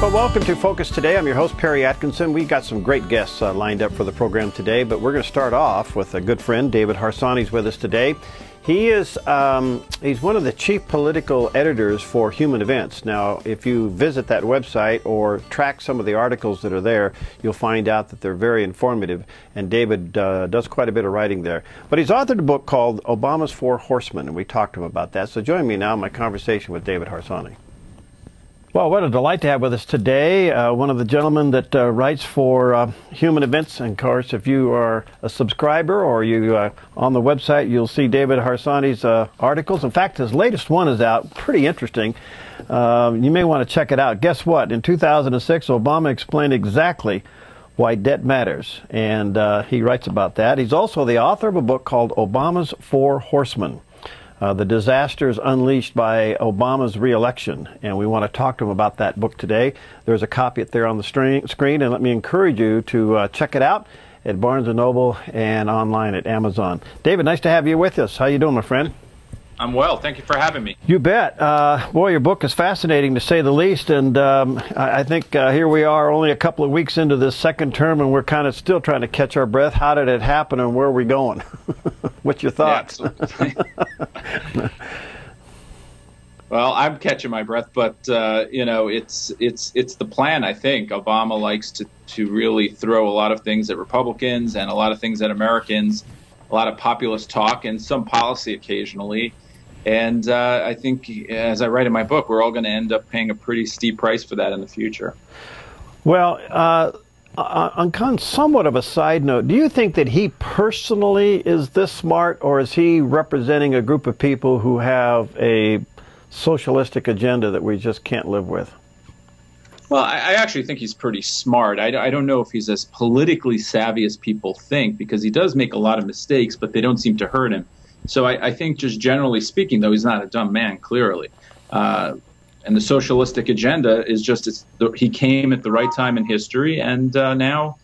Well, welcome to Focus Today. I'm your host, Perry Atkinson. We've got some great guests lined up for the program today, but we're going to start off with a good friend, David Harsanyi, is with us today. He is he's one of the chief political editors for Human Events. Now, if you visit that website or track some of the articles that are there, you'll find out that they're very informative, and David does quite a bit of writing there. But he's authored a book called Obama's Four Horsemen, and we talked to him about that. So join me now in my conversation with David Harsanyi. Well, what a delight to have with us today one of the gentlemen that writes for Human Events. And of course, if you are a subscriber or you on the website, you'll see David Harsanyi's articles. In fact, his latest one is out, pretty interesting. You may want to check it out. Guess what? In 2006, Obama explained exactly why debt matters, and he writes about that. He's also the author of a book called Obama's Four Horsemen. The disasters unleashed by Obama's re-election, and we want to talk to him about that book today. There's a copy up there on the screen, and let me encourage you to check it out at Barnes & Noble and online at Amazon. David, nice to have you with us. How you doing, my friend? I'm well. Thank you for having me. You bet. Boy, your book is fascinating, to say the least, and I think here we are only a couple of weeks into this second term, and we're kind of still trying to catch our breath. How did it happen, and where are we going? What's your thoughts? Yeah, well, I'm catching my breath, but you know, it's the plan. I think Obama likes to really throw a lot of things at Republicans and a lot of things at Americans, a lot of populist talk and some policy occasionally. And I think, as I write in my book, we're all going to end up paying a pretty steep price for that in the future. Well, on somewhat of a side note, do you think that he personally is this smart, or is he representing a group of people who have a socialistic agenda that we just can't live with? Well, I actually think he's pretty smart. I don't know if he's as politically savvy as people think, because he does make a lot of mistakes, but they don't seem to hurt him. So I think, just generally speaking, though, he's not a dumb man, clearly. And the socialistic agenda is just, he came at the right time in history, and now,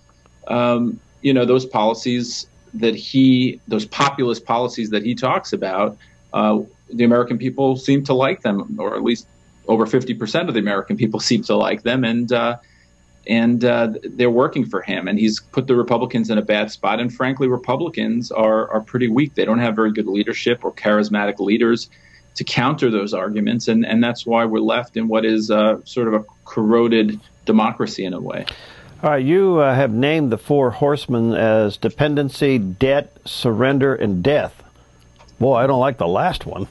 you know, those policies that those populist policies that he talks about, the American people seem to like them, or at least over 50% of the American people seem to like them, and they're working for him. And he's put the Republicans in a bad spot. And frankly, Republicans are pretty weak. They don't have very good leadership or charismatic leaders to counter those arguments, and that's why we're left in what is sort of a corroded democracy in a way. All right, you have named the four horsemen as dependency, debt, surrender, and death. Boy, I don't like the last one.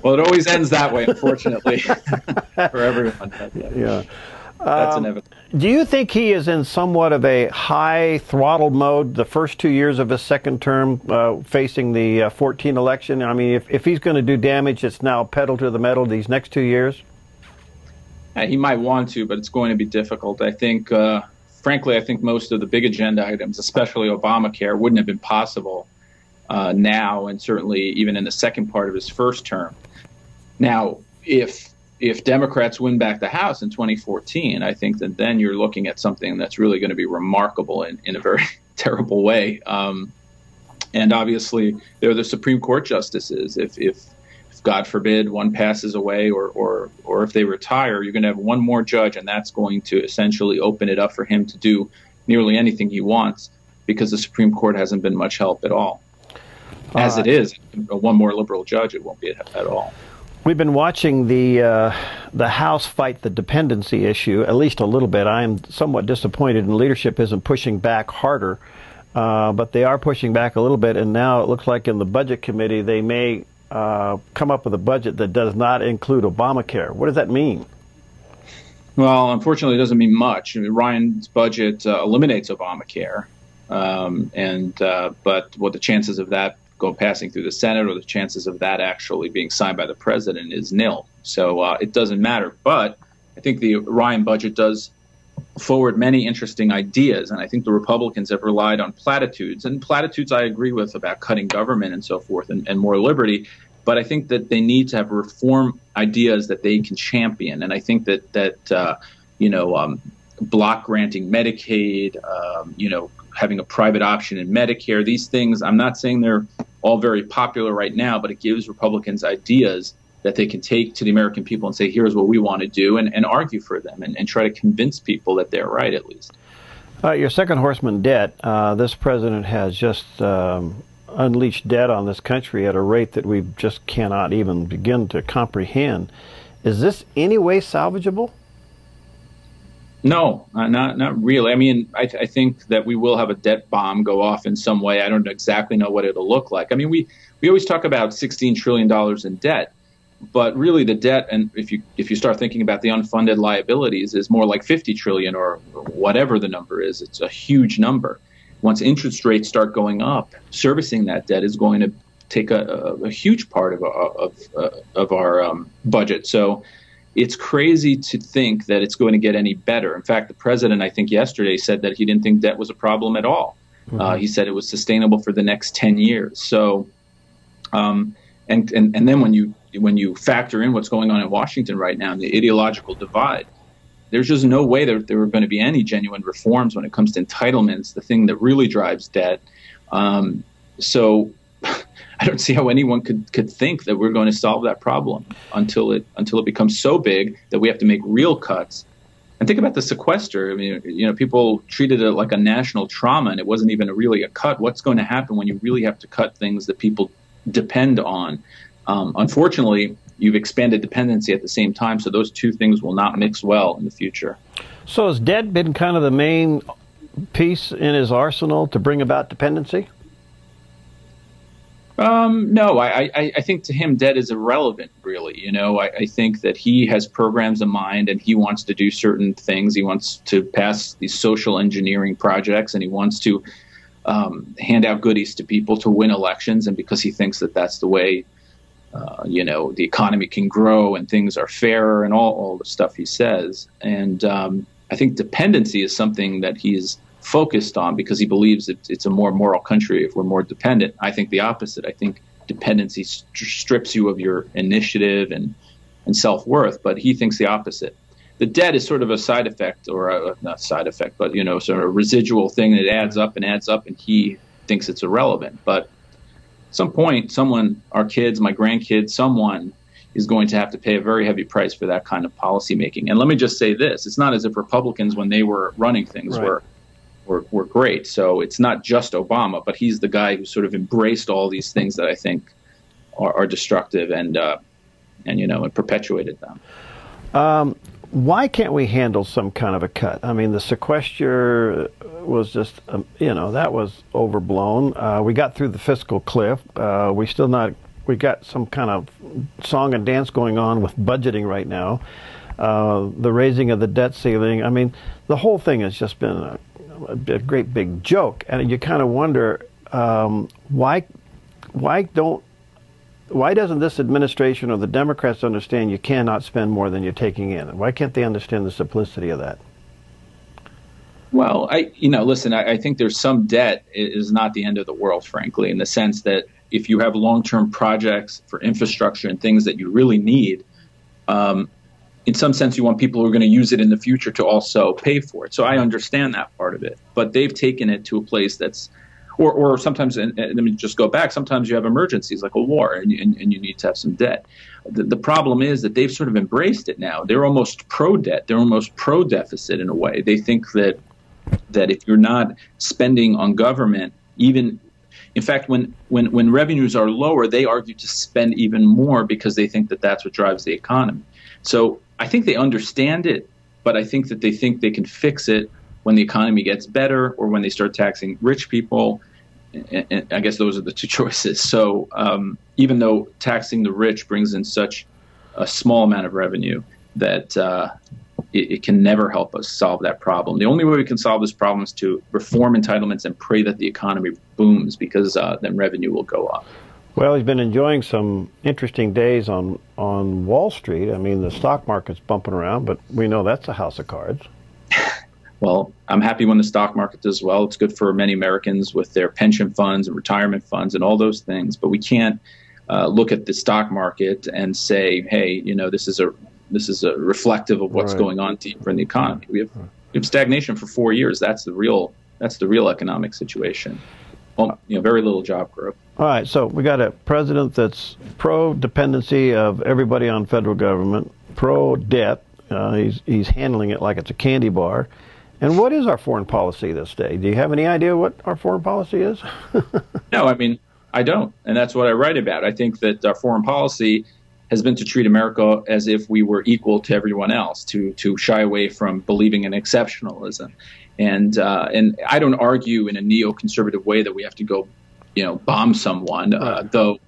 Well, it always ends that way, unfortunately, for everyone. Yeah. That's inevitable. Do you think he is in somewhat of a high throttle mode the first 2 years of his second term, facing the 14 election? I mean, if he's going to do damage, it's now pedal to the metal these next 2 years? He might want to, but it's going to be difficult. I think, frankly, I think most of the big agenda items, especially Obamacare, wouldn't have been possible now, and certainly even in the second part of his first term. Now, if Democrats win back the House in 2014, I think that then you're looking at something that's really going to be remarkable in a very terrible way. And obviously, they're the Supreme Court justices. If God forbid one passes away, or if they retire, you're going to have one more judge, and that's going to essentially open it up for him to do nearly anything he wants, because the Supreme Court hasn't been much help at all. As it is, one more liberal judge, it won't be at all. We've been watching the House fight the dependency issue, at least a little bit. I am somewhat disappointed, and leadership isn't pushing back harder, but they are pushing back a little bit, and now it looks like in the Budget Committee they may come up with a budget that does not include Obamacare. What does that mean? Well, unfortunately, it doesn't mean much. I mean, Ryan's budget eliminates Obamacare, but the chances of that passing through the Senate, or the chances of that actually being signed by the president, is nil. So it doesn't matter. But I think the Ryan budget does forward many interesting ideas, and I think the Republicans have relied on platitudes. And platitudes I agree with, about cutting government and so forth, and more liberty. But I think that they need to have reform ideas that they can champion. And I think that block granting Medicaid, having a private option in Medicare, these things, I'm not saying they're all very popular right now, but it gives Republicans ideas that they can take to the American people and say, here's what we want to do, and argue for them and try to convince people that they're right, at least. Your second horseman, debt. This president has just unleashed debt on this country at a rate that we just cannot even begin to comprehend. Is this any way salvageable? No, not really. I mean, I think that we will have a debt bomb go off in some way. I don't exactly know what it'll look like. I mean, we always talk about $16 trillion in debt, but really the debt, and if you start thinking about the unfunded liabilities, is more like 50 trillion or whatever the number is. It's a huge number. Once interest rates start going up, servicing that debt is going to take a huge part of our budget. So it's crazy to think that it's going to get any better. In fact, the president, I think yesterday, said that he didn't think debt was a problem at all. He said it was sustainable for the next 10 years. So, and then when you factor in what's going on in Washington right now, the ideological divide, there's just no way that there are going to be any genuine reforms when it comes to entitlements, the thing that really drives debt. So I don't see how anyone could think that we're going to solve that problem until it becomes so big that we have to make real cuts. And think about the sequester. I mean, people treated it like a national trauma, and it wasn't even really a cut. What's going to happen when you really have to cut things that people depend on? Unfortunately, you've expanded dependency at the same time, so those two things will not mix well in the future. So has debt been kind of the main piece in his arsenal to bring about dependency? No, I think to him debt is irrelevant, really. I think that he has programs in mind and he wants to do certain things. He wants to pass these social engineering projects, and he wants to hand out goodies to people to win elections. And because he thinks that that's the way, the economy can grow and things are fairer and all the stuff he says. And I think dependency is something that he's focused on because he believes it's a more moral country if we're more dependent. I think the opposite. I think dependency strips you of your initiative and self-worth, but he thinks the opposite. The debt is sort of a side effect, or not side effect, but sort of a residual thing that adds up, and he thinks it's irrelevant. But at some point, someone, our kids, my grandkids, someone is going to have to pay a very heavy price for that kind of policy making. And let me just say this: it's not as if Republicans, when they were running things, right, were great. So it's not just Obama, but he's the guy who sort of embraced all these things that I think are destructive and perpetuated them. Why can't we handle some kind of a cut? I mean, the sequester was just, that was overblown. We got through the fiscal cliff. We got some kind of song and dance going on with budgeting right now. The raising of the debt ceiling. I mean, the whole thing has just been a great big joke, and you kind of wonder why doesn't this administration or the Democrats understand you cannot spend more than you're taking in? Why can't they understand the simplicity of that? Well, listen, I think there's some debt is not the end of the world, frankly, in the sense that if you have long-term projects for infrastructure and things that you really need, in some sense, you want people who are going to use it in the future to also pay for it. So I understand that part of it. But they've taken it to a place that's, or sometimes, and let me just go back, sometimes you have emergencies like a war and you need to have some debt. The problem is that they've sort of embraced it now. They're almost pro-debt. They're almost pro-deficit in a way. They think that if you're not spending on government, in fact, when revenues are lower, they argue to spend even more because they think that that's what drives the economy. So I think they understand it, but I think that they think they can fix it when the economy gets better or when they start taxing rich people. And I guess those are the two choices. So even though taxing the rich brings in such a small amount of revenue that it can never help us solve that problem. The only way we can solve this problem is to reform entitlements and pray that the economy booms, because then revenue will go up. Well, he's been enjoying some interesting days on Wall Street. I mean, the stock market's bumping around, but we know that's a house of cards. Well, I'm happy when the stock market does well. It's good for many Americans with their pension funds and retirement funds and all those things. But we can't look at the stock market and say, hey, this is a reflective of what's going on deeper in the economy. We have stagnation for 4 years. That's the real economic situation. Well, very little job growth. All right, so we got a president that's pro-dependency of everybody on federal government, pro-debt. He's handling it like it's a candy bar. And what is our foreign policy this day? Do you have any idea what our foreign policy is? No, I mean, I don't. And that's what I write about. I think that our foreign policy has been to treat America as if we were equal to everyone else, to shy away from believing in exceptionalism. And I don't argue in a neoconservative way that we have to go, bomb someone, though,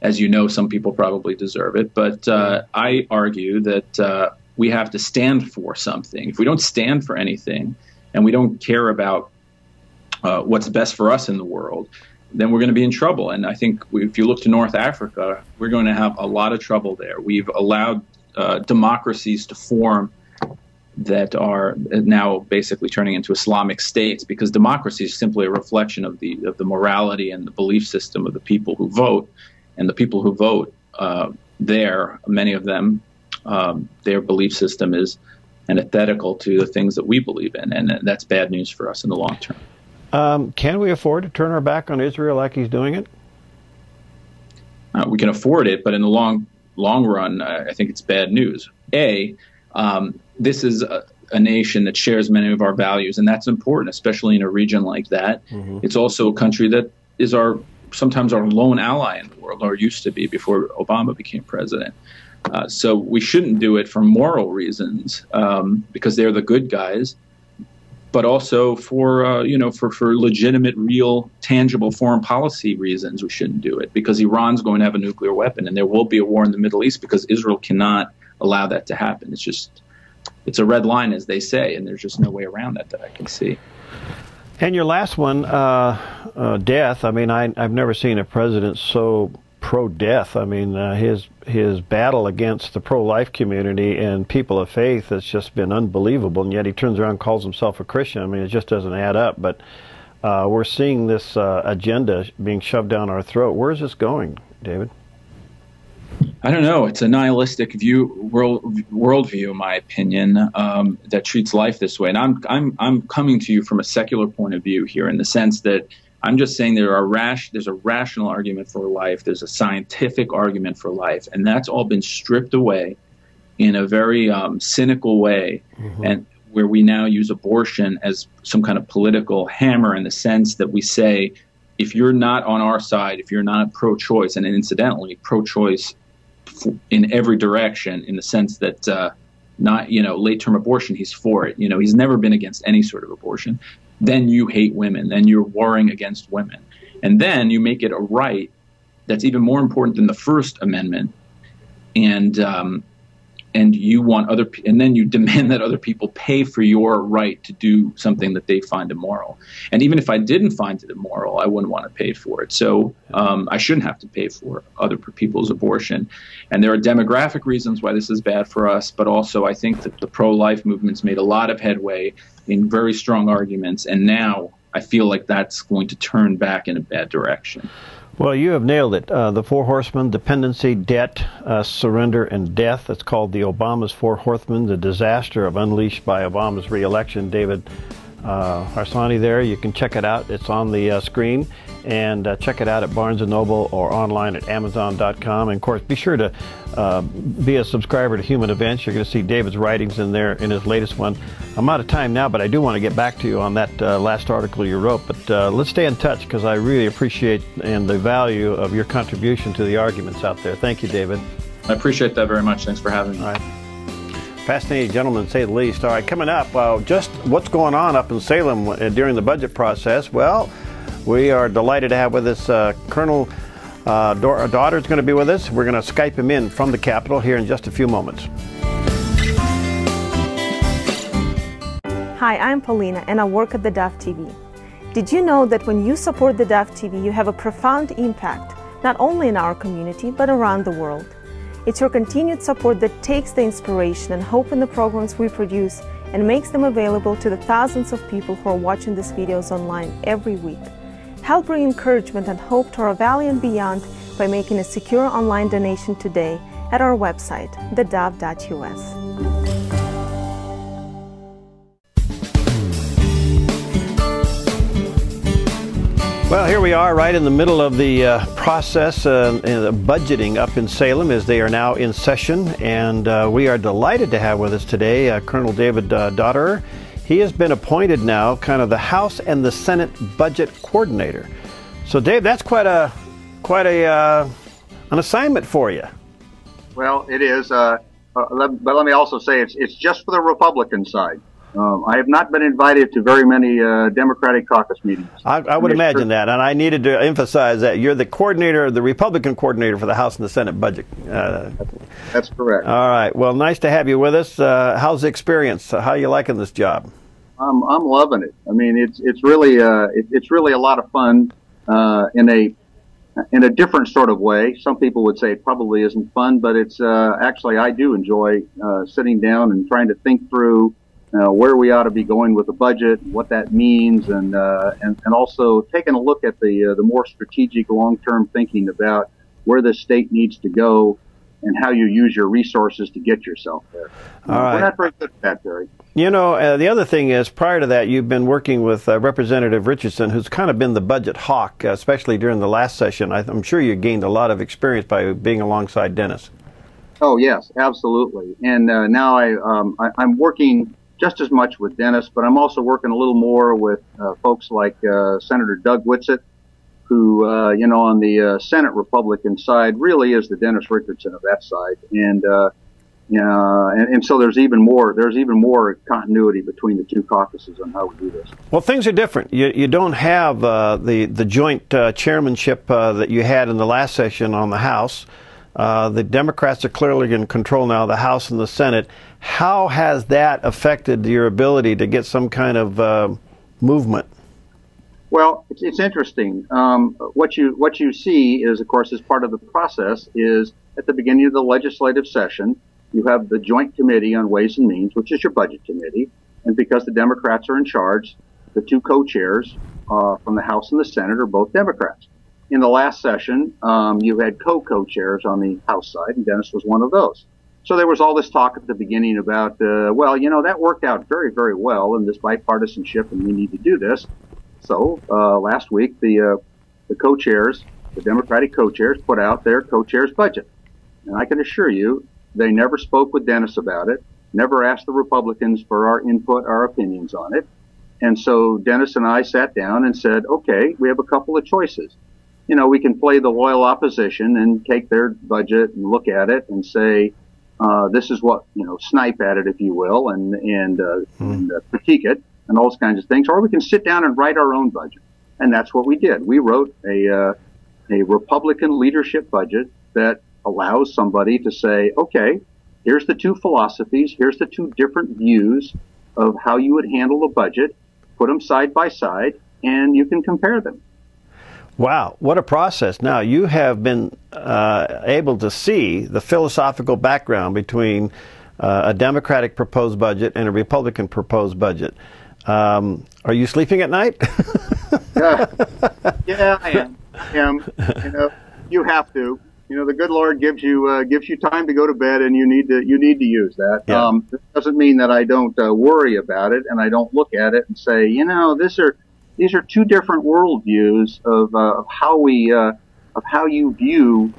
as you know, some people probably deserve it. But I argue that we have to stand for something. If we don't stand for anything and we don't care about what's best for us in the world, then we're going to be in trouble. And I think if you look to North Africa, we're going to have a lot of trouble there. We've allowed democracies to form that are now basically turning into Islamic states, because democracy is simply a reflection of the morality and the belief system of the people who vote. And the people who vote there, many of them, their belief system is antithetical to the things that we believe in, and that's bad news for us in the long term. Can we afford to turn our back on Israel like he's doing it? We can afford it, but in the long run, I think it's bad news. This is a nation that shares many of our values, and that's important, especially in a region like that. Mm-hmm. It's also a country that is sometimes our lone ally in the world, or used to be before Obama became president. So we shouldn't do it for moral reasons, because they're the good guys, but also for legitimate, real, tangible foreign policy reasons. We shouldn't do it because Iran's going to have a nuclear weapon, and there will be a war in the Middle East because Israel cannot allow that to happen. It's a red line, as they say, and there's just no way around that I can see. And your last one, death. I mean, I've never seen a president so pro-death. I mean, his battle against the pro-life community and people of faith has just been unbelievable, and yet he turns around and calls himself a Christian. I mean, it just doesn't add up. But we're seeing this agenda being shoved down our throat. Where is this going, David? I don't know. It's a nihilistic worldview, in my opinion, that treats life this way. And I'm coming to you from a secular point of view here, in the sense that I'm just saying there's a rational argument for life. There's a scientific argument for life, and that's all been stripped away in a very cynical way, mm-hmm. and where we now use abortion as some kind of political hammer, in the sense that we say, if you're not on our side, if you're not pro-choice, and incidentally pro-choice in every direction, in the sense that late-term abortion, he's for it. He's never been against any sort of abortion. Then you hate women. Then you're warring against women. And then you make it a right that's even more important than the First Amendment. And you want and then you demand that other people pay for your right to do something that they find immoral. And even if I didn't find it immoral, I wouldn't want to pay for it. So I shouldn't have to pay for other people's abortion. And there are demographic reasons why this is bad for us, but also I think that the pro-life movement's made a lot of headway in very strong arguments, and now I feel like that's going to turn back in a bad direction. Well, you have nailed it. The Four Horsemen: dependency, debt, surrender, and death. It's called the Obama's Four Horsemen: the disaster unleashed by Obama's re-election. David Harsanyi there. You can check it out. It's on the screen. And check it out at Barnes & Noble or online at Amazon.com. And, of course, be sure to be a subscriber to Human Events. You're going to see David's writings in there in his latest one. I'm out of time now, but I do want to get back to you on that last article you wrote. But let's stay in touch, because I really appreciate and the value of your contribution to the arguments out there. Thank you, David. I appreciate that very much. Thanks for having me. All right. Fascinating gentleman, to say the least. All right, coming up, just what's going on up in Salem during the budget process? Well, we are delighted to have with us Colonel Dotterrer is going to be with us. We're going to Skype him in from the Capitol here in just a few moments. Hi, I'm Paulina, and I work at theDove TV. Did you know that when you support theDove TV, you have a profound impact, not only in our community, but around the world? It's your continued support that takes the inspiration and hope in the programs we produce and makes them available to the thousands of people who are watching these videos online every week. Help bring encouragement and hope to our valley and beyond by making a secure online donation today at our website, thedove.us. Well, here we are right in the middle of the process budgeting up in Salem as they are now in session. And we are delighted to have with us today Colonel David Dotterrer. He has been appointed now kind of the House and the Senate budget coordinator. So, Dave, that's quite an assignment for you. Well, it is. But let me also say it's just for the Republican side. I have not been invited to very many Democratic caucus meetings. I would imagine that, and I needed to emphasize that you're the coordinator, the Republican coordinator for the House and the Senate budget. That's correct. All right. Well, nice to have you with us. How's the experience? How are you liking this job? I'm loving it. I mean, it's really a lot of fun in a different sort of way. Some people would say it probably isn't fun, but it's actually I do enjoy sitting down and trying to think through where we ought to be going with the budget, what that means, and also taking a look at the more strategic, long-term thinking about where the state needs to go and how you use your resources to get yourself there. All right. We're not very good at that, Barry. You know, the other thing is, prior to that, you've been working with Representative Richardson, who's kind of been the budget hawk, especially during the last session. I'm sure you gained a lot of experience by being alongside Dennis. Oh, yes, absolutely. And now I'm working just as much with Dennis, but I'm also working a little more with folks like Senator Doug Whitsitt, who, on the Senate Republican side really is the Dennis Richardson of that side. And so there's even more continuity between the two caucuses on how we do this. Well, things are different. You don't have the joint chairmanship that you had in the last session on the House. The Democrats are clearly in control now, the House and the Senate. How has that affected your ability to get some kind of movement? Well, it's interesting. What you see is, of course, as part of the process, is at the beginning of the legislative session, you have the Joint Committee on Ways and Means, which is your budget committee, and because the Democrats are in charge, the two co-chairs from the House and the Senate are both Democrats. In the last session, you had co-chairs on the House side, and Dennis was one of those. So there was all this talk at the beginning about, that worked out very, very well in this bipartisanship, and we need to do this. So last week, the co-chairs, the Democratic co-chairs, put out their co-chairs budget. And I can assure you, they never spoke with Dennis about it, never asked the Republicans for our input, our opinions on it. And so Dennis and I sat down and said, okay, we have a couple of choices. We can play the loyal opposition and take their budget and look at it and say, this is what, snipe at it, if you will, and critique it and all those kinds of things. Or we can sit down and write our own budget. And that's what we did. We wrote a Republican leadership budget that allows somebody to say, okay, here's the two philosophies, here's the two different views of how you would handle a budget, put them side by side, and you can compare them. Wow, what a process. Now, you have been able to see the philosophical background between a Democratic proposed budget and a Republican proposed budget. Are you sleeping at night? Yeah, I am. You have to. The good Lord gives you time to go to bed, and you need to use that. Yeah. This doesn't mean that I don't worry about it, and I don't look at it and say, these are two different worldviews of how you view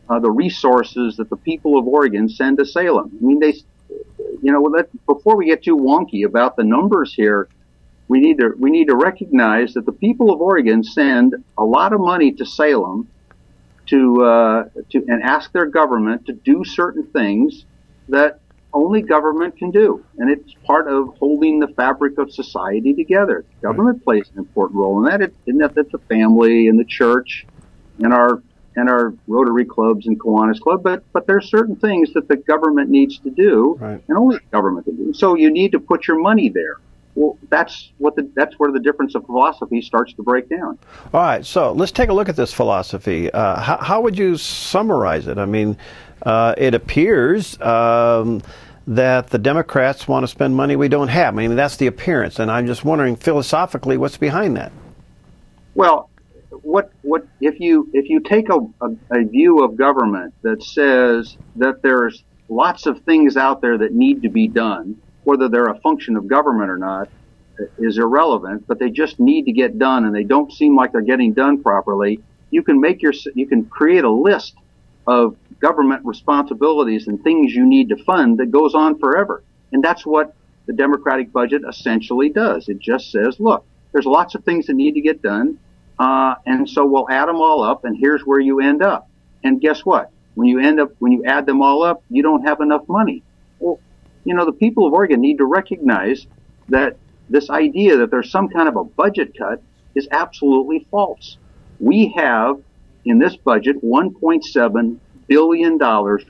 the resources that the people of Oregon send to Salem. I mean, before we get too wonky about the numbers here, we need to recognize that the people of Oregon send a lot of money to Salem and ask their government to do certain things that only government can do, and it's part of holding the fabric of society together. Government plays an important role in that. That's the family and the church, and our Rotary clubs and Kiwanis Club. But there's certain things that the government needs to do, right, and only the government can do. So you need to put your money there. Well, that's where the difference of philosophy starts to break down. All right, so let's take a look at this philosophy. How would you summarize it? I mean, it appears that the Democrats want to spend money we don't have. I mean, that's the appearance, and I'm just wondering philosophically what's behind that. Well, what if you take a view of government that says that there's lots of things out there that need to be done, whether they're a function of government or not, is irrelevant, but they just need to get done, and they don't seem like they're getting done properly, you can create a list of government responsibilities and things you need to fund that goes on forever. And that's what the Democratic budget essentially does. It just says, look, there's lots of things that need to get done, and so we'll add them all up, and here's where you end up. And guess what? When you add them all up, you don't have enough money. Well, the people of Oregon need to recognize that this idea that there's some kind of a budget cut is absolutely false. We have, in this budget, $1.7 billion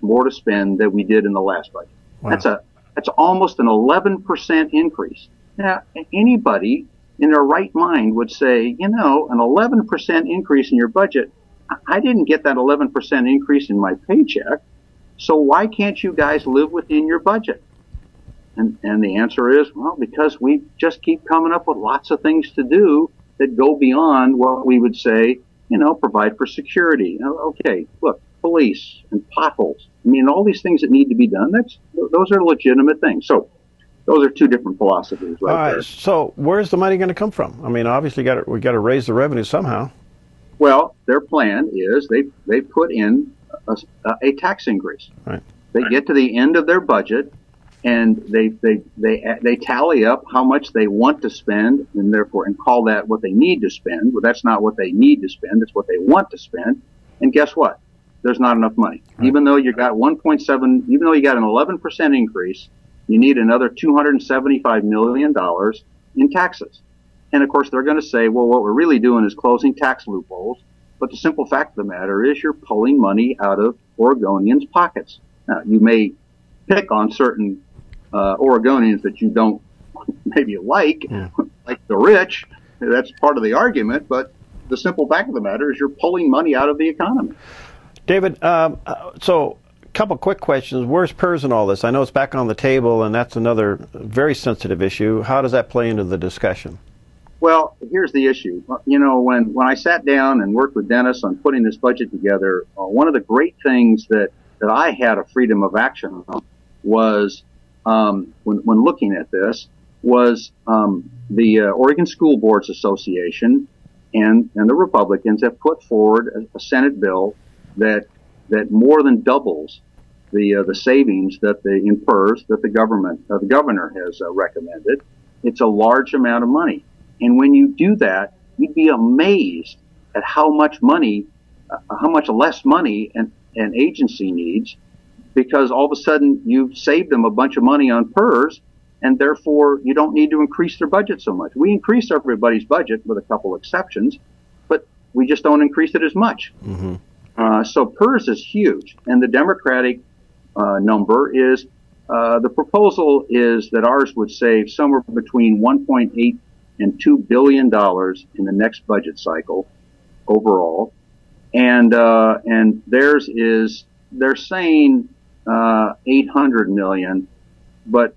more to spend than we did in the last budget. Wow. That's almost an 11% increase. Now, anybody in their right mind would say, an 11% increase in your budget, I didn't get that 11% increase in my paycheck, so why can't you guys live within your budget? And the answer is, well, because we just keep coming up with lots of things to do that go beyond what we would say, provide for security. Okay, look, police and potholes. All these things that need to be done, those are legitimate things. So those are two different philosophies right there. So where's the money going to come from? Obviously we got to raise the revenue somehow. Well, their plan is they put in a tax increase. Right. They get to the end of their budget, and they tally up how much they want to spend, and call that what they need to spend. Well, that's not what they need to spend; it's what they want to spend. And guess what? There's not enough money. Right. Even though you got 1.7, even though you got an 11% increase, you need another $275 million in taxes. And of course, they're going to say, well, what we're really doing is closing tax loopholes. But the simple fact of the matter is you're pulling money out of Oregonians' pockets. Now, you may pick on certain Oregonians that you don't maybe like the rich. That's part of the argument. But the simple fact of the matter is you're pulling money out of the economy. David, so a couple quick questions. Where's PERS in all this? I know it's back on the table, and that's another very sensitive issue. How does that play into the discussion? Well, here's the issue. When I sat down and worked with Dennis on putting this budget together, one of the great things that I had a freedom of action on was, when looking at this, was the Oregon School Boards Association and the Republicans have put forward a Senate bill that more than doubles the savings in PERS that the governor has recommended. It's a large amount of money. And when you do that, you'd be amazed at how much less money an agency needs, because all of a sudden you've saved them a bunch of money on PERS, and therefore you don't need to increase their budget so much. We increase everybody's budget with a couple exceptions, but we just don't increase it as much. Mm-hmm. So PERS is huge, and the Democratic number is the proposal is that ours would save somewhere between 1.8 and $2 billion in the next budget cycle overall. And theirs is, they're saying, 800 million. But,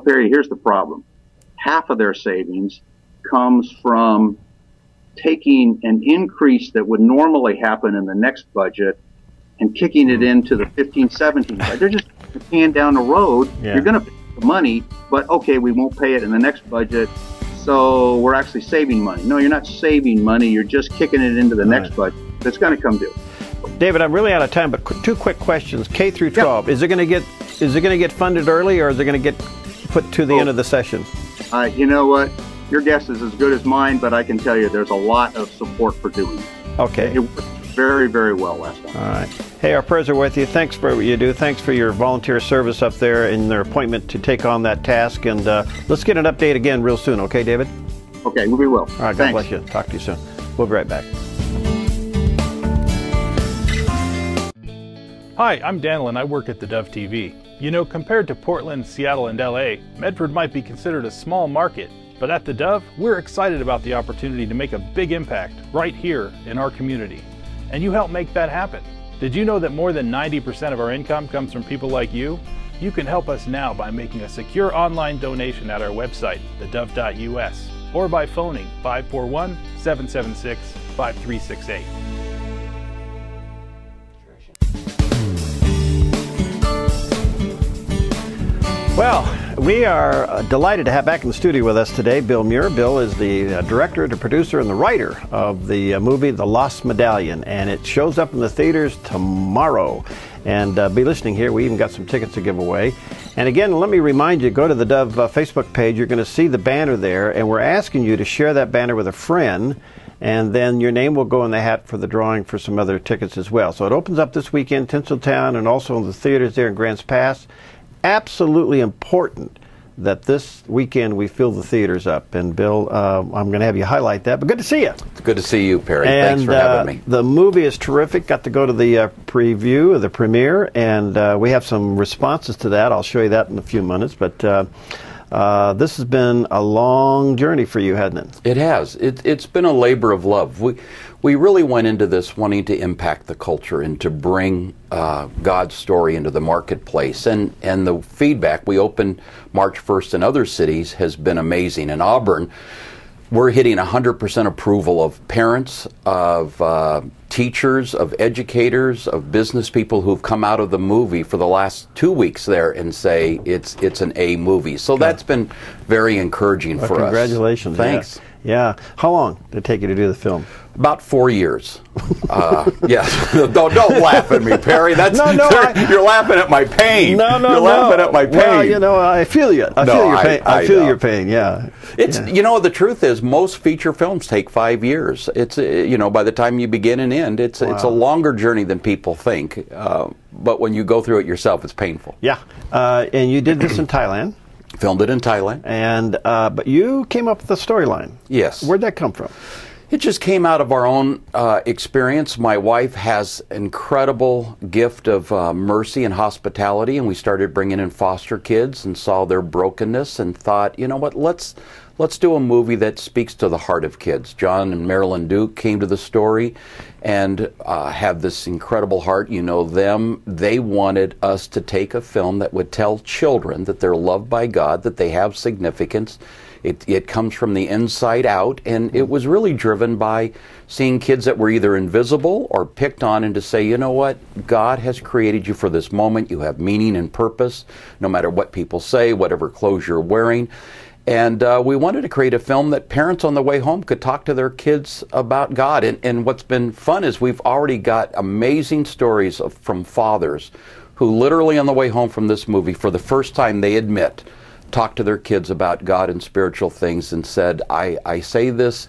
Perry, here's the problem. Half of their savings comes from taking an increase that would normally happen in the next budget and kicking it into the 15-17 budget. They're just paying down the road. Yeah. You're going to pay the money, but okay, we won't pay it in the next budget. So we're actually saving money. No, you're not saving money. You're just kicking it into the next budget that's going to come due. David, I'm really out of time, but two quick questions. K through 12, is it going to get funded early, or is it going to get put to the end of the session? You know what? Your guess is as good as mine, but I can tell you there's a lot of support for doing it. Okay. It worked very, very well last time. All right. Hey, our prayers are with you. Thanks for what you do. Thanks for your volunteer service up there and their appointment to take on that task. And let's get an update again real soon. Okay, David? Okay, we will. All right, God bless you. Talk to you soon. We'll be right back. Hi, I'm Daniel and I work at theDove TV. Compared to Portland, Seattle, and LA, Medford might be considered a small market, but at theDove, we're excited about the opportunity to make a big impact right here in our community. And you help make that happen. Did you know that more than 90% of our income comes from people like you? You can help us now by making a secure online donation at our website, thedove.us, or by phoning 541-776-5368. Well, We are delighted to have back in the studio with us today Bill Muir. Bill is the director, the producer, and the writer of the movie The Lost Medallion, and it shows up in the theaters tomorrow. And be listening here. We even got some tickets to give away. And again, let me remind you, go to the Dove Facebook page. You're going to see the banner there, and we're asking you to share that banner with a friend, and then your name will go in the hat for the drawing for some other tickets as well. So it opens up this weekend, Tinseltown, and also in the theaters there in Grants Pass. Absolutely important that this weekend we fill the theaters up. And Bill, I'm going to have you highlight that. But good to see you. It's good to see you, Perry. And, thanks for having me. The movie is terrific. Got to go to the preview, the premiere, and we have some responses to that. I'll show you that in a few minutes. But this has been a long journey for you, hasn't it? It has. It's been a labor of love. We really went into this wanting to impact the culture and to bring God's story into the marketplace. And the feedback, we opened March 1st in other cities, has been amazing. In Auburn, we're hitting 100% approval of parents, of teachers, of educators, of business people who've come out of the movie for the last 2 weeks there and say it's an A movie. So that's been very encouraging for us. Congratulations. Thanks. Yeah. How long did it take you to do the film? About 4 years. Yes. Don't laugh at me, Perry. That's you're laughing at my pain. No, you're laughing at my pain. Well, you know, I feel you. I feel your pain. I feel your pain. Yeah. It's you know, the truth is most feature films take 5 years. It's you know, by the time you begin and end, it's a longer journey than people think. But when you go through it yourself, it's painful. Yeah. And you did this in Thailand. Filmed it in Thailand. And but you came up with the storyline. Yes. Where'd that come from? It just came out of our own experience. My wife has incredible gift of mercy and hospitality, and we started bringing in foster kids and saw their brokenness and thought, you know what, let's do a movie that speaks to the heart of kids. John and Marilyn Duke came to the story and have this incredible heart. You know them. They wanted us to take a film that would tell children that they're loved by God, that they have significance. It comes from the inside out, and it was really driven by seeing kids that were either invisible or picked on, and to say, you know what, God has created you for this moment. You have meaning and purpose, no matter what people say, whatever clothes you're wearing. And we wanted to create a film that parents on the way home could talk to their kids about God. And what's been fun is we've already got amazing stories from fathers who literally on the way home from this movie, for the first time they admit, talked to their kids about God and spiritual things and said, I say this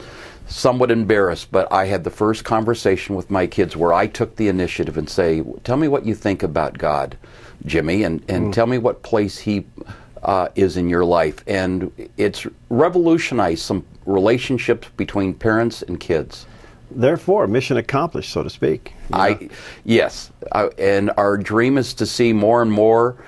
somewhat embarrassed, but I had the first conversation with my kids where I took the initiative and say, tell me what you think about God, Jimmy, and tell me what place He is in your life. And it's revolutionized some relationships between parents and kids. Therefore, mission accomplished, so to speak. Yes. And our dream is to see more and more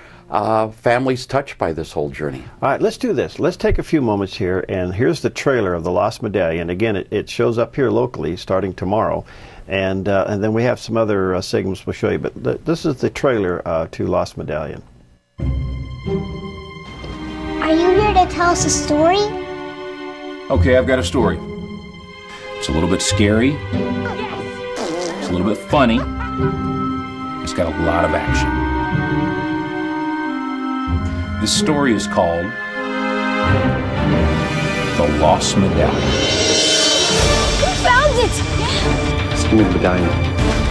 families touched by this whole journey. All right, let's do this. Let's take a few moments here, and here's the trailer of The Lost Medallion. Again, it shows up here locally starting tomorrow, and then we have some other segments we'll show you, but this is the trailer to Lost Medallion. Are you here to tell us a story? Okay, I've got a story. It's a little bit scary. It's a little bit funny. It's got a lot of action. This story is called The Lost Medallion. Who found it? It's the Medallion.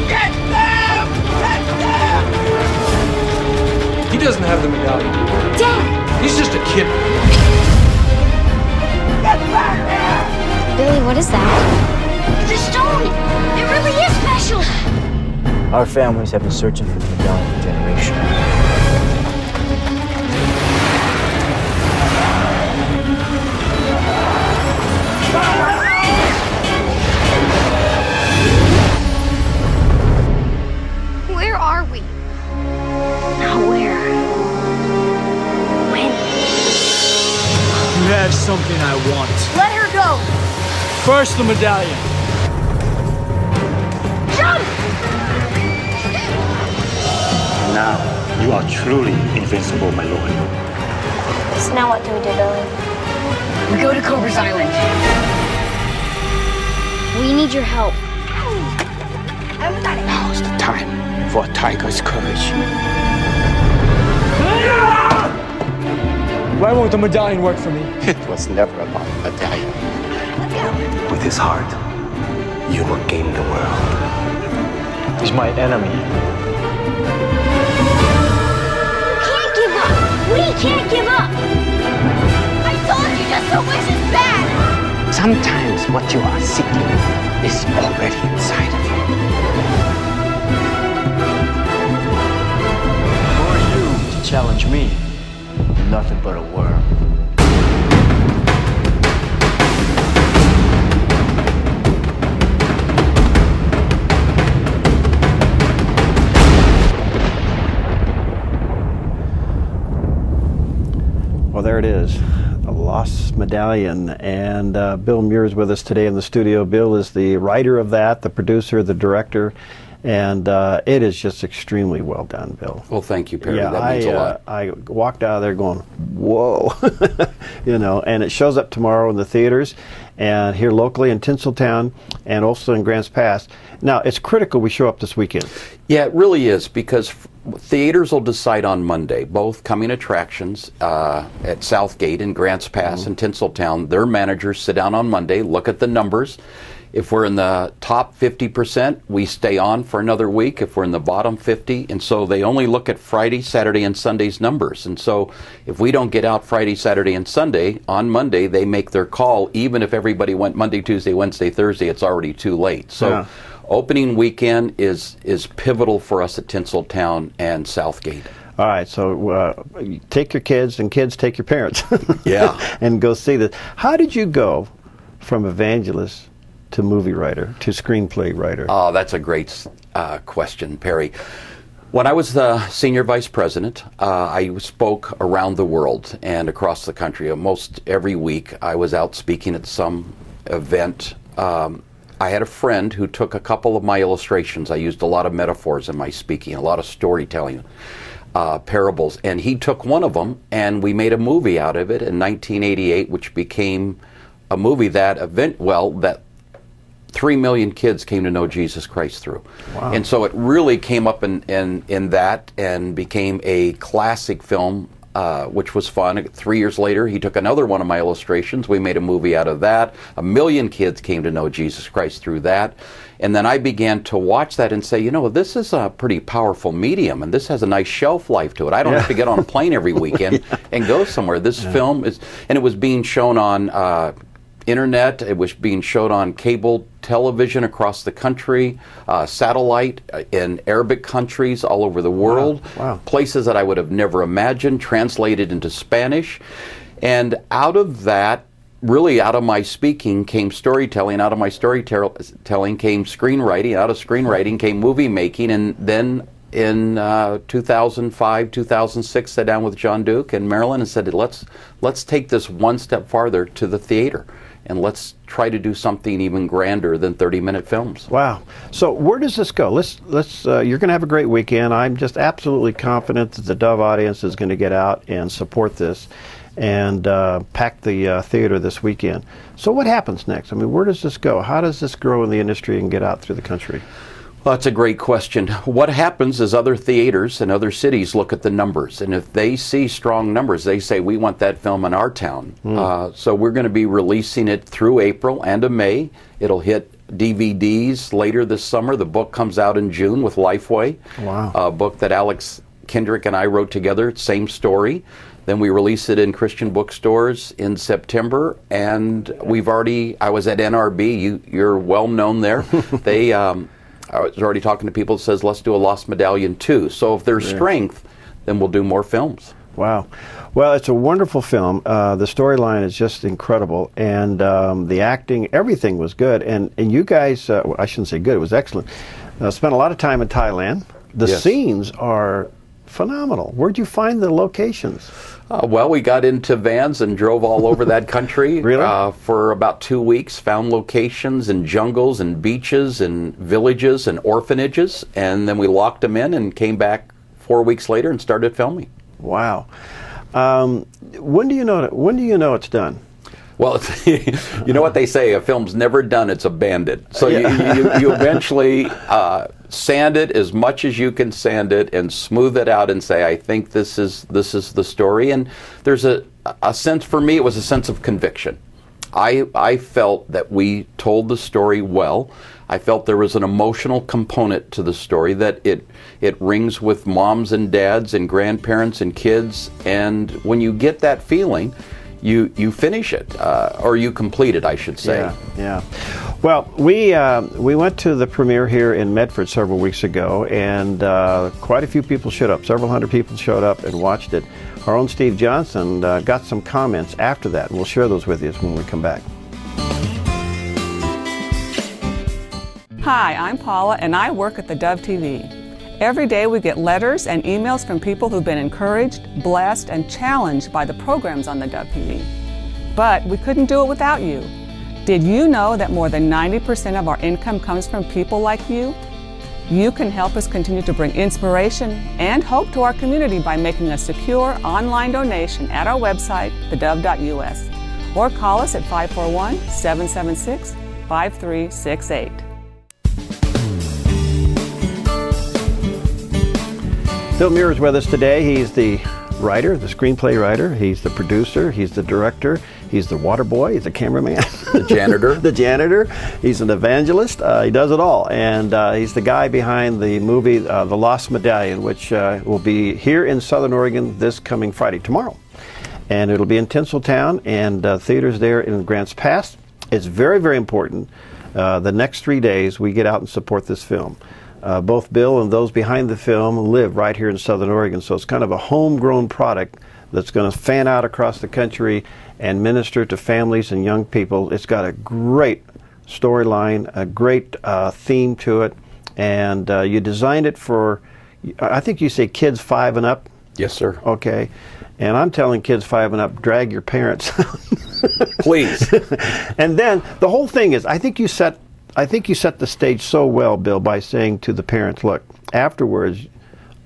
Get them! Get them! He doesn't have the medallion. Dad! He's just a kid. Get back here! Billy, what is that? It's a stone! It really is special! Our families have been searching for the medallion for generations. Where are we? Nowhere. When? You have something I want. Let her go! First, the medallion. Jump! Now, you are truly invincible, my lord. So now what do we do, Billy? We go to Cobra's Island. We need your help. Now's the time for a tiger's courage. Why won't the medallion work for me? It was never about Medallion. With his heart, you will gain the world. He's my enemy. Can't give up. We can't give up. I told you, just a wish is bad. Sometimes what you are seeking is already inside of you. Who are you to challenge me? I'm nothing but a worm. Well, there it is, The Lost Medallion, and Bill Muir is with us today in the studio. Bill is the writer of that, the producer, the director, and it is just extremely well done, Bill. Well, thank you, Perry. Yeah, that means a lot. I walked out of there going, whoa, you know, and it shows up tomorrow in the theaters, and here locally in Tinseltown, and also in Grants Pass. Now, it's critical we show up this weekend. Yeah, it really is, because theaters will decide on Monday, both coming attractions at Southgate and Grants Pass and Tinseltown. Their managers sit down on Monday, look at the numbers. If we're in the top 50%, we stay on for another week. If we're in the bottom 50, and so they only look at Friday, Saturday, and Sunday's numbers. And so if we don't get out Friday, Saturday, and Sunday, on Monday they make their call. Even if everybody went Monday, Tuesday, Wednesday, Thursday, it's already too late. So. Yeah. Opening weekend is pivotal for us at Tinseltown and Southgate. All right, so take your kids, and kids take your parents. Yeah. And go see this. How did you go from evangelist to movie writer to screenplay writer? Oh, that's a great question, Perry. When I was the senior vice president, I spoke around the world and across the country. Almost every week I was out speaking at some event. I had a friend who took a couple of my illustrations. I used a lot of metaphors in my speaking, a lot of storytelling, parables, and he took one of them, and we made a movie out of it in 1988, which became a movie that that 3 million kids came to know Jesus Christ through. Wow. And so it really came up in that and became a classic film, which was fun. 3 years later, he took another one of my illustrations. We made a movie out of that. 1 million kids came to know Jesus Christ through that. And then I began to watch that and say, you know, this is a pretty powerful medium, and this has a nice shelf life to it. I don't have to get on a plane every weekend and go somewhere. This film is, and it was being shown on internet. It was being showed on cable television across the country, satellite in Arabic countries all over the world, places that I would have never imagined, translated into Spanish. And out of that, really out of my speaking came storytelling, out of my storytelling came screenwriting, out of screenwriting came movie making, and then in 2005, 2006, sat down with John Duke and Marilyn and said, let's take this one step farther to the theater. And let's try to do something even grander than 30-minute films. Wow. So where does this go? You're going to have a great weekend. I'm just absolutely confident that the Dove audience is going to get out and support this and pack the theater this weekend. So what happens next? I mean, where does this go? How does this grow in the industry and get out through the country? Well, that's a great question. What happens is other theaters and other cities look at the numbers, and if they see strong numbers, they say, we want that film in our town. So we're going to be releasing it through April and to May. It'll hit DVDs later this summer. The book comes out in June with Lifeway. Wow. A book that Alex Kendrick and I wrote together, same story. Then we release it in Christian bookstores in September, and I was at NRB, you're well known there. I was already talking to people that says, let's do a Lost Medallion 2. So if there's strength, then we'll do more films. Wow. Well, it's a wonderful film. The storyline is just incredible, and the acting, everything was good. And you guys, I shouldn't say good, it was excellent. Spent a lot of time in Thailand. The scenes are phenomenal. Where'd you find the locations? Well, we got into vans and drove all over that country for about 2 weeks, found locations in jungles and beaches and villages and orphanages, and then we locked them in and came back 4 weeks later and started filming. Wow. When do you know it's done? Well, you know what they say, a film's never done, it's abandoned. So you eventually sand it as much as you can sand it and smooth it out and say, I think this is the story. And there's a sense, for me, it was a sense of conviction. I felt that we told the story well. I felt there was an emotional component to the story, that it rings with moms and dads and grandparents and kids. And when you get that feeling, you finish it, or you complete it, I should say. Yeah. Well, we went to the premiere here in Medford several weeks ago, and quite a few people showed up. Several hundred people showed up and watched it. Our own Steve Johnson got some comments after that, and we'll share those with you when we come back. Hi, I'm Paula, and I work at theDove TV. Every day we get letters and emails from people who've been encouraged, blessed, and challenged by the programs on theDove TV. But we couldn't do it without you. Did you know that more than 90% of our income comes from people like you? You can help us continue to bring inspiration and hope to our community by making a secure online donation at our website, thedove.us, or call us at 541-776-5368. Bill Muir is with us today. He's the writer, the screenplay writer. He's the producer. He's the director. He's the water boy. He's the cameraman. The janitor. The janitor. He's an evangelist. He does it all. And he's the guy behind the movie The Lost Medallion, which will be here in Southern Oregon this coming Friday, tomorrow. And it'll be in Tinseltown and theaters there in Grants Pass. It's very, very important. The next 3 days we get out and support this film. Both Bill and those behind the film live right here in Southern Oregon, so it's kind of a homegrown product that's going to fan out across the country and minister to families and young people. It's got a great storyline, a great theme to it, and you designed it for, I think you say kids 5 and up? Yes, sir. Okay. And I'm telling kids 5 and up, drag your parents. Please. And then the whole thing is, I think you set the stage so well, Bill, by saying to the parents, look, afterwards,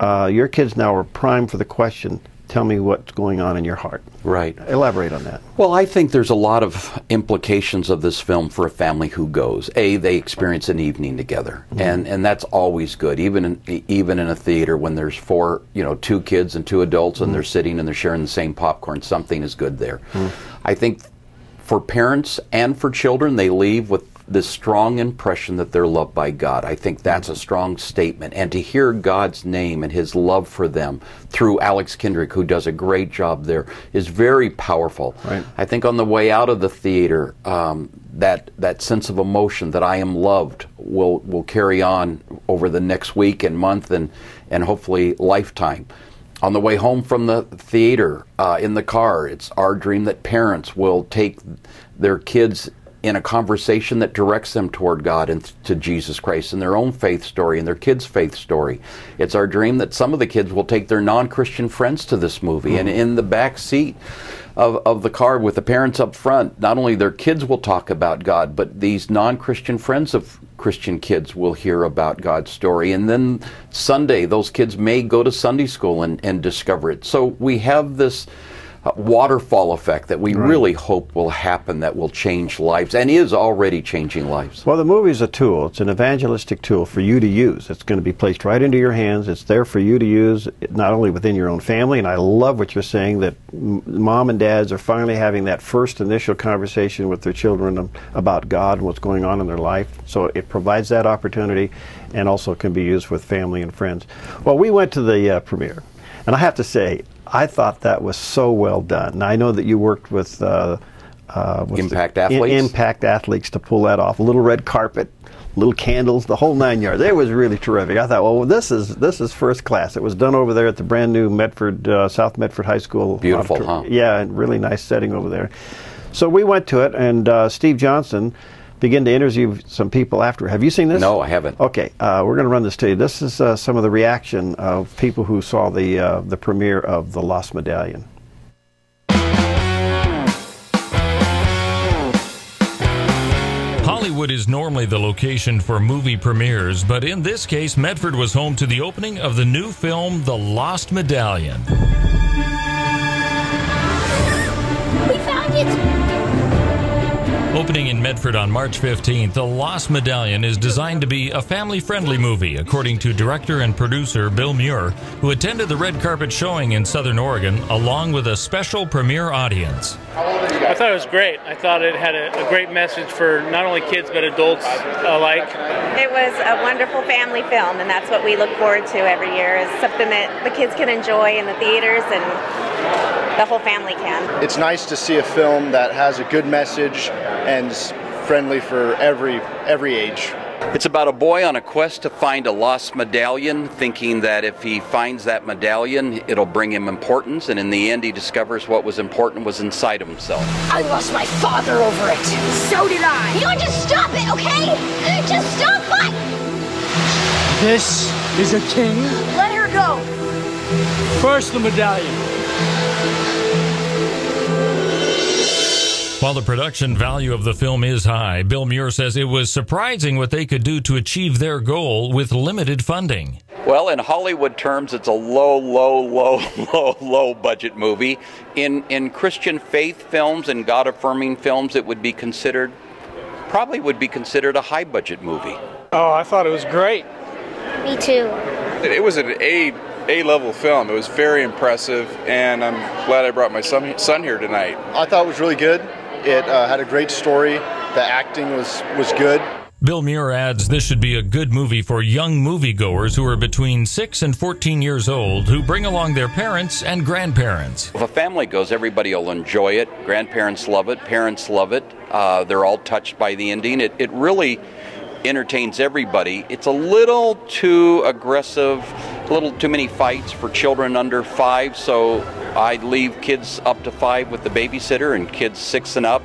your kids now are primed for the question, tell me what's going on in your heart. Right. Elaborate on that. Well, I think there's a lot of implications of this film for a family who goes. They experience an evening together, and that's always good. Even in a theater when there's 2 kids and 2 adults, and they're sitting and they're sharing the same popcorn, something is good there. I think for parents and for children, they leave with this strong impression that they're loved by God. I think that's a strong statement. And to hear God's name and His love for them through Alex Kendrick, who does a great job there, is very powerful. Right. I think on the way out of the theater, that sense of emotion that I am loved will carry on over the next week and month and hopefully lifetime. On the way home from the theater, in the car, it's our dream that parents will take their kids in a conversation that directs them toward God and to Jesus Christ and their own faith story and their kids' faith story. It's our dream that some of the kids will take their non-Christian friends to this movie, and in the back seat of the car with the parents up front, not only their kids will talk about God, but these non-Christian friends of Christian kids will hear about God's story. And then Sunday, those kids may go to Sunday school and discover it. So we have this waterfall effect that we really hope will happen, that will change lives and is already changing lives. Well, the movie is a tool. It's an evangelistic tool for you to use. It's going to be placed right into your hands. It's there for you to use, not only within your own family, and I love what you're saying, that mom and dads are finally having that first initial conversation with their children about God and what's going on in their life. So it provides that opportunity, and also can be used with family and friends. Well, we went to the premiere, and I have to say, I thought that was so well done. Now, I know that you worked with Impact Athletes. Impact Athletes to pull that off. A little red carpet, little candles, the whole 9 yards. It was really terrific. I thought, well, this is first class. It was done over there at the brand new Medford, South Medford High School. Beautiful, huh? Yeah, and really nice setting over there. So we went to it, and Steve Johnson began to interview some people after. Have you seen this? No, I haven't. Okay, we're going to run this to you. This is some of the reaction of people who saw the premiere of The Lost Medallion. Hollywood is normally the location for movie premieres, but in this case, Medford was home to the opening of the new film, The Lost Medallion. We found it! Opening in Medford on March 15th, The Lost Medallion is designed to be a family-friendly movie, according to director and producer Bill Muir, who attended the red carpet showing in Southern Oregon, along with a special premiere audience. I thought it was great. I thought it had a great message for not only kids but adults alike. It was a wonderful family film, and that's what we look forward to every year, is something that the kids can enjoy in the theaters and the whole family can. It's nice to see a film that has a good message and is friendly for every age. It's about a boy on a quest to find a lost medallion, thinking that if he finds that medallion, it'll bring him importance, and in the end he discovers what was important was inside of himself. I lost my father over it. So did I. You just stop it, okay? Just stop it! This is a king. Let her go. First the medallion. While the production value of the film is high, Bill Muir says it was surprising what they could do to achieve their goal with limited funding. Well, in Hollywood terms, it's a low budget movie. In Christian faith films and God-affirming films, it would be considered, probably would be considered a high budget movie. Oh, I thought it was great. Me too. It was an A-level film. It was very impressive, and I'm glad I brought my son here tonight. I thought it was really good. It had a great story. The acting was good. Bill Muir adds this should be a good movie for young moviegoers who are between 6 and 14 years old who bring along their parents and grandparents. If a family goes, everybody will enjoy it. Grandparents love it. Parents love it. They're all touched by the ending. It really entertains everybody. It's a little too aggressive, a little too many fights for children under 5, so I'd leave kids up to 5 with the babysitter, and kids 6 and up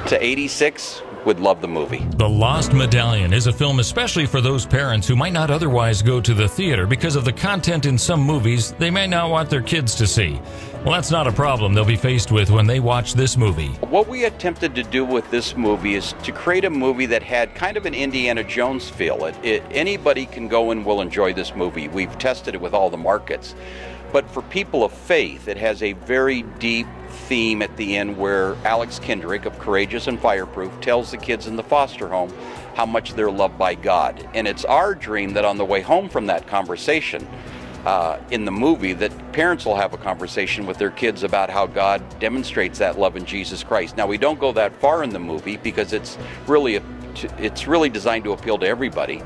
to 86 would love the movie. The Lost Medallion is a film especially for those parents who might not otherwise go to the theater because of the content in some movies they may not want their kids to see. Well, that's not a problem they'll be faced with when they watch this movie. What we attempted to do with this movie is to create a movie that had kind of an Indiana Jones feel. Anybody can go and will enjoy this movie. We've tested it with all the markets. But for people of faith, it has a very deep theme at the end where Alex Kendrick of Courageous and Fireproof tells the kids in the foster home how much they're loved by God. And it's our dream that on the way home from that conversation in the movie, that parents will have a conversation with their kids about how God demonstrates that love in Jesus Christ. Now, we don't go that far in the movie because it's really designed to appeal to everybody.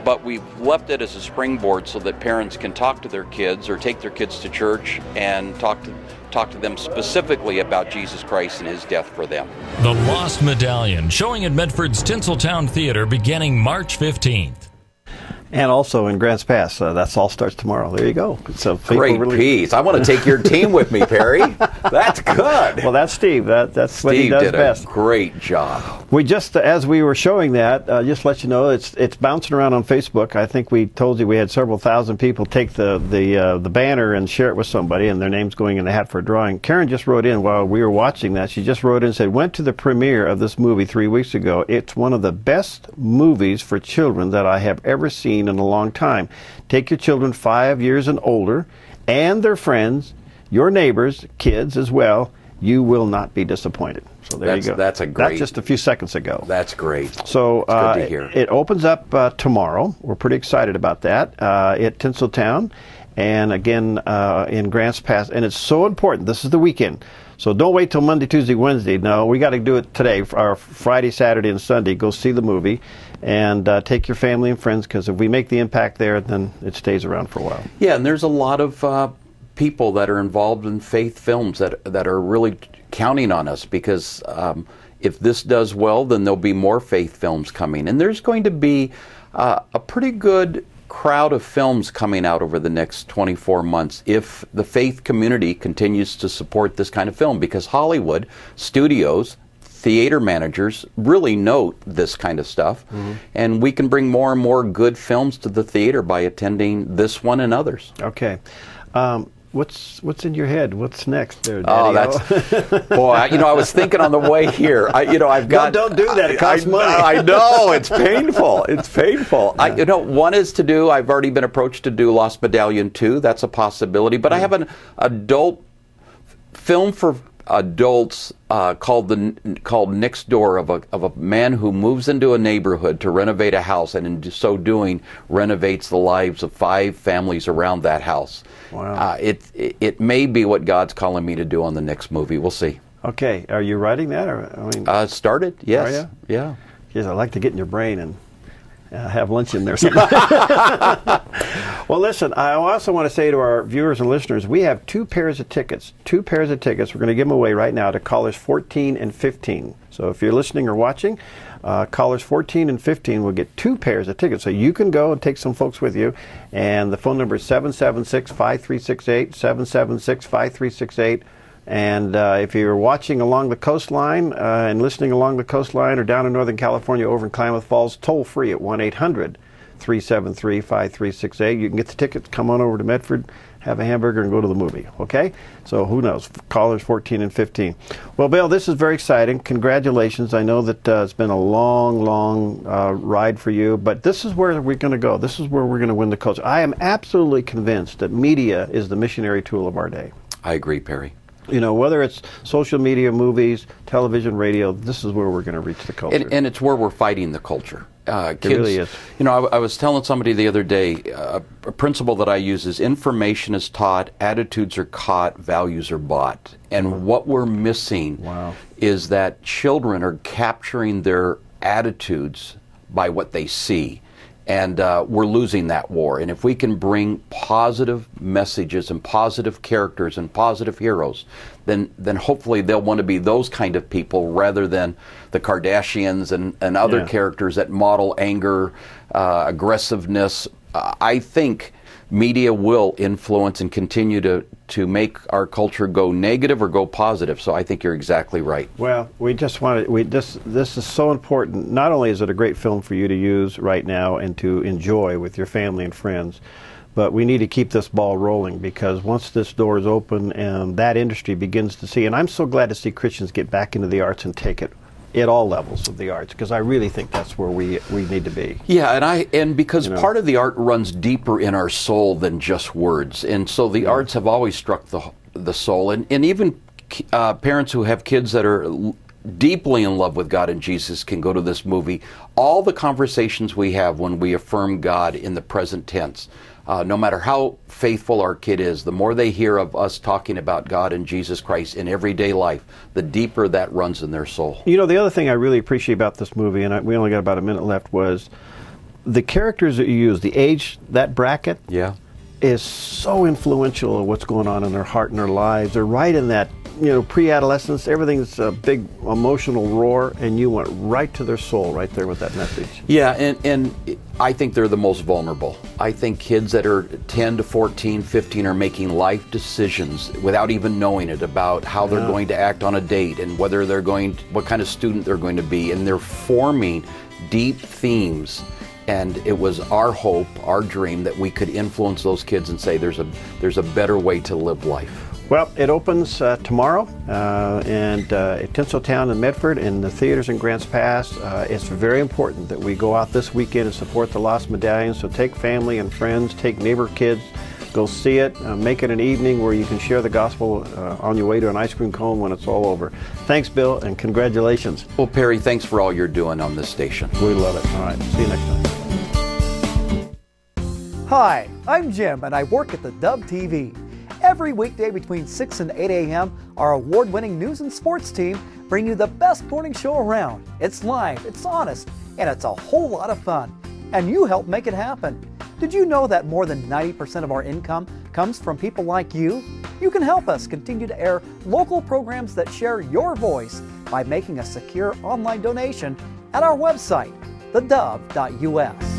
But we've left it as a springboard so that parents can talk to their kids or take their kids to church and talk to them specifically about Jesus Christ and his death for them. The Lost Medallion, showing at Medford's Tinseltown Theater beginning March 15th. And also in Grants Pass. That all starts tomorrow. There you go. So great piece. I want to take your team with me, Perry. That's good. Well, that's Steve. That's Steve what he does did best. A great job. We just, as we were showing that, just to let you know, it's bouncing around on Facebook. I think we told you we had several thousand people take the banner and share it with somebody, and their name's going in the hat for a drawing. Karen just wrote in while we were watching that. She just wrote in and said, went to the premiere of this movie 3 weeks ago. It's one of the best movies for children that I have ever seen in a long time. Take your children 5 years and older and their friends, your neighbors, kids as well. You will not be disappointed. So there you go. That's a great. That's just a few seconds ago. That's great. So good to hear. It opens up tomorrow. We're pretty excited about that at Tinseltown, and again in Grants Pass. And it's so important. This is the weekend. So don't wait till Monday, Tuesday, Wednesday. No, we got to do it today. Our Friday, Saturday, and Sunday. Go see the movie and take your family and friends, because if we make the impact there, then it stays around for a while. Yeah, and there's a lot of people that are involved in faith films that are really counting on us, because if this does well, then there'll be more faith films coming. And there's going to be a pretty good crowd of films coming out over the next 24 months if the faith community continues to support this kind of film, because Hollywood studios, theater managers really note this kind of stuff, and we can bring more and more good films to the theater by attending this one and others. Okay. What's in your head? What's next there, Daddy? Oh, that's boy. I was thinking on the way here. I've got. No, don't do that. It costs money. I know, it's painful. It's painful. Yeah. One is to do. I've already been approached to do Lost Medallion 2. That's a possibility. But I have an adult film for adults called Next Door of a man who moves into a neighborhood to renovate a house, and in so doing renovates the lives of 5 families around that house. Wow. It may be what God's calling me to do on the next movie. We'll see. Okay, are you writing that? Started, yes. Are you? Yeah. Yes, I like to get in your brain and have lunch in there. Well, listen, I also want to say to our viewers and listeners, we have 2 pairs of tickets. 2 pairs of tickets we're going to give them away right now to callers 14 and 15. So if you're listening or watching, callers 14 and 15 will get 2 pairs of tickets. So you can go and take some folks with you. And the phone number is 776-5368, 776-5368. And if you're watching along the coastline and listening along the coastline or down in Northern California over in Klamath Falls, toll free at 1-800-373-5368. You can get the tickets, come on over to Medford, have a hamburger, and go to the movie. Okay? So who knows? Callers 14 and 15. Well, Bill, this is very exciting. Congratulations. I know that it's been a long ride for you, but this is where we're going to go. This is where we're going to win the culture. I am absolutely convinced that media is the missionary tool of our day. I agree, Perry. You know, whether it's social media, movies, television, radio, this is where we're going to reach the culture. And it's where we're fighting the culture. It really is. You know, I was telling somebody the other day, a principle that I use is information is taught, attitudes are caught, values are bought. And what we're missing is that children are capturing their attitudes by what they see. And we're losing that war. And if we can bring positive messages and positive characters and positive heroes, then hopefully they'll want to be those kind of people rather than the Kardashians and other characters that model anger, aggressiveness. I think media will influence and continue to make our culture go negative or go positive. So I think you're exactly right. Well, this is so important. Not only is it a great film for you to use right now and to enjoy with your family and friends, but we need to keep this ball rolling, because once this door is open and that industry begins to see, and I'm so glad to see Christians get back into the arts and take it at all levels of the arts, because I really think that's where we need to be. Yeah, and because part of the art runs deeper in our soul than just words, and so the arts have always struck the soul, and even parents who have kids that are deeply in love with God and Jesus can go to this movie. All the conversations we have when we affirm God in the present tense, no matter how faithful our kid is, the more they hear of us talking about God and Jesus Christ in everyday life, the deeper that runs in their soul. You know, the other thing I really appreciate about this movie, and we only got about a minute left, was the characters that you use, the age, that bracket, is so influential of what's going on in their heart and their lives. They're right in that, pre-adolescence, everything's a big emotional roar, and you went right to their soul right there with that message. Yeah, and I think they're the most vulnerable. I think kids that are 10 to 14, 15 are making life decisions without even knowing it about how they're going to act on a date and what kind of student they're going to be, and they're forming deep themes. And it was our hope, our dream, that we could influence those kids and say there's a better way to live life. Well, it opens tomorrow and at Tinseltown and Medford and the theaters in Grants Pass. It's very important that we go out this weekend and support the Lost Medallion. So take family and friends, take neighbor kids, go see it. Make it an evening where you can share the gospel on your way to an ice cream cone when it's all over. Thanks, Bill, and congratulations. Well, Perry, thanks for all you're doing on this station. We love it. All right, see you next time. Hi, I'm Jim, and I work at theDove TV. Every weekday between 6 and 8 a.m., our award-winning news and sports team bring you the best morning show around. It's live, it's honest, and it's a whole lot of fun. And you help make it happen. Did you know that more than 90% of our income comes from people like you? You can help us continue to air local programs that share your voice by making a secure online donation at our website, thedove.us.